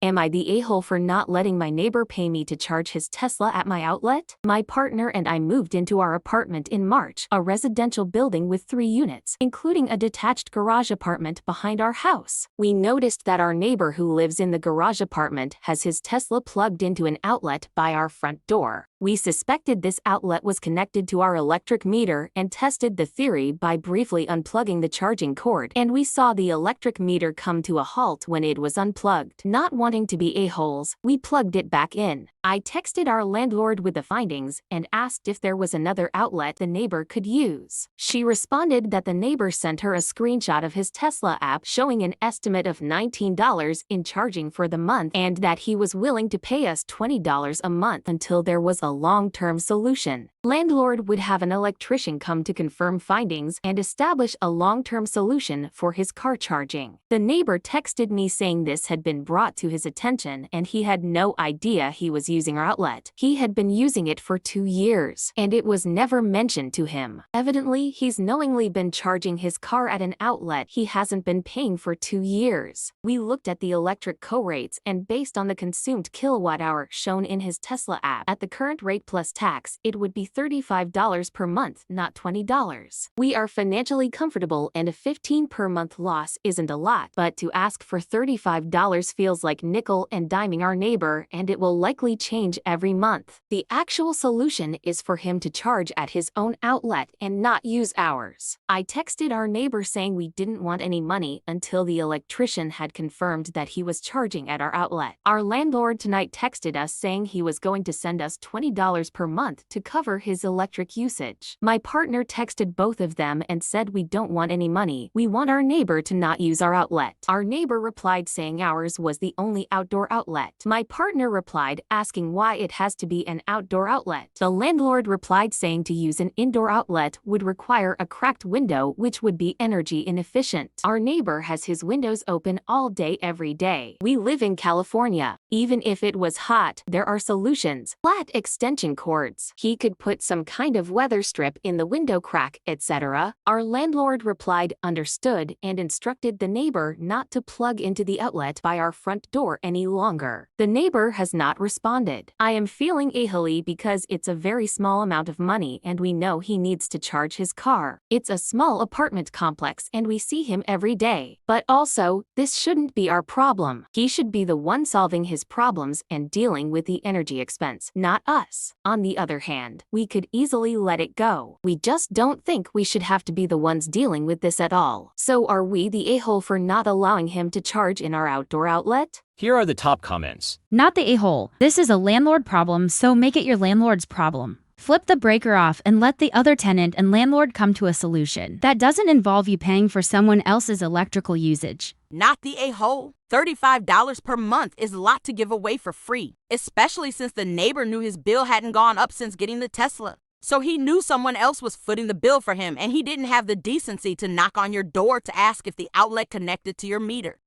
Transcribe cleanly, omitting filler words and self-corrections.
Am I the a-hole for not letting my neighbor pay me to charge his Tesla at my outlet? My partner and I moved into our apartment in March, a residential building with 3 units, including a detached garage apartment behind our house. We noticed that our neighbor who lives in the garage apartment has his Tesla plugged into an outlet by our front door. We suspected this outlet was connected to our electric meter and tested the theory by briefly unplugging the charging cord, and we saw the electric meter come to a halt when it was unplugged. Not wanting to be a-holes, we plugged it back in. I texted our landlord with the findings and asked if there was another outlet the neighbor could use. She responded that the neighbor sent her a screenshot of his Tesla app showing an estimate of $19 in charging for the month and that he was willing to pay us $20 a month until there was a long-term solution. Landlord would have an electrician come to confirm findings and establish a long-term solution for his car charging. The neighbor texted me saying this had been brought to his attention and he had no idea he was using our outlet. He had been using it for 2 years, and it was never mentioned to him. Evidently, he's knowingly been charging his car at an outlet he hasn't been paying for 2 years. We looked at the electric co-rates, and based on the consumed kilowatt-hour shown in his Tesla app, at the current rate plus tax, it would be $35 per month, not $20. We are financially comfortable and a $15 per month loss isn't a lot, but to ask for $35 feels like nickel and diming our neighbor, and it will likely change every month. The actual solution is for him to charge at his own outlet and not use ours. I texted our neighbor saying we didn't want any money until the electrician had confirmed that he was charging at our outlet. Our landlord tonight texted us saying he was going to send us $20 per month to cover his electric usage. My partner texted both of them and said we don't want any money, we want our neighbor to not use our outlet. Our neighbor replied saying ours was the only outdoor outlet. My partner replied asking why it has to be an outdoor outlet. The landlord replied saying to use an indoor outlet would require a cracked window which would be energy inefficient. Our neighbor has his windows open all day every day. We live in California. Even if it was hot, there are solutions. Flat extension cords. He could put some kind of weather strip in the window crack, etc. Our landlord replied understood and instructed the neighbor not to plug into the outlet by our front door any longer. The neighbor has not responded. I am feeling a-hole because it's a very small amount of money and we know he needs to charge his car. It's a small apartment complex and we see him every day. But also, this shouldn't be our problem. He should be the one solving his problems and dealing with the energy expense, not us. On the other hand, we could easily let it go. We just don't think we should have to be the ones dealing with this at all. So are we the a-hole for not allowing him to charge in our outdoor outlet? Here are the top comments. Not the a-hole. This is a landlord problem, so make it your landlord's problem. Flip the breaker off and let the other tenant and landlord come to a solution. That doesn't involve you paying for someone else's electrical usage. Not the a-hole. $35 per month is a lot to give away for free, especially since the neighbor knew his bill hadn't gone up since getting the Tesla. So he knew someone else was footing the bill for him, and he didn't have the decency to knock on your door to ask if the outlet connected to your meter.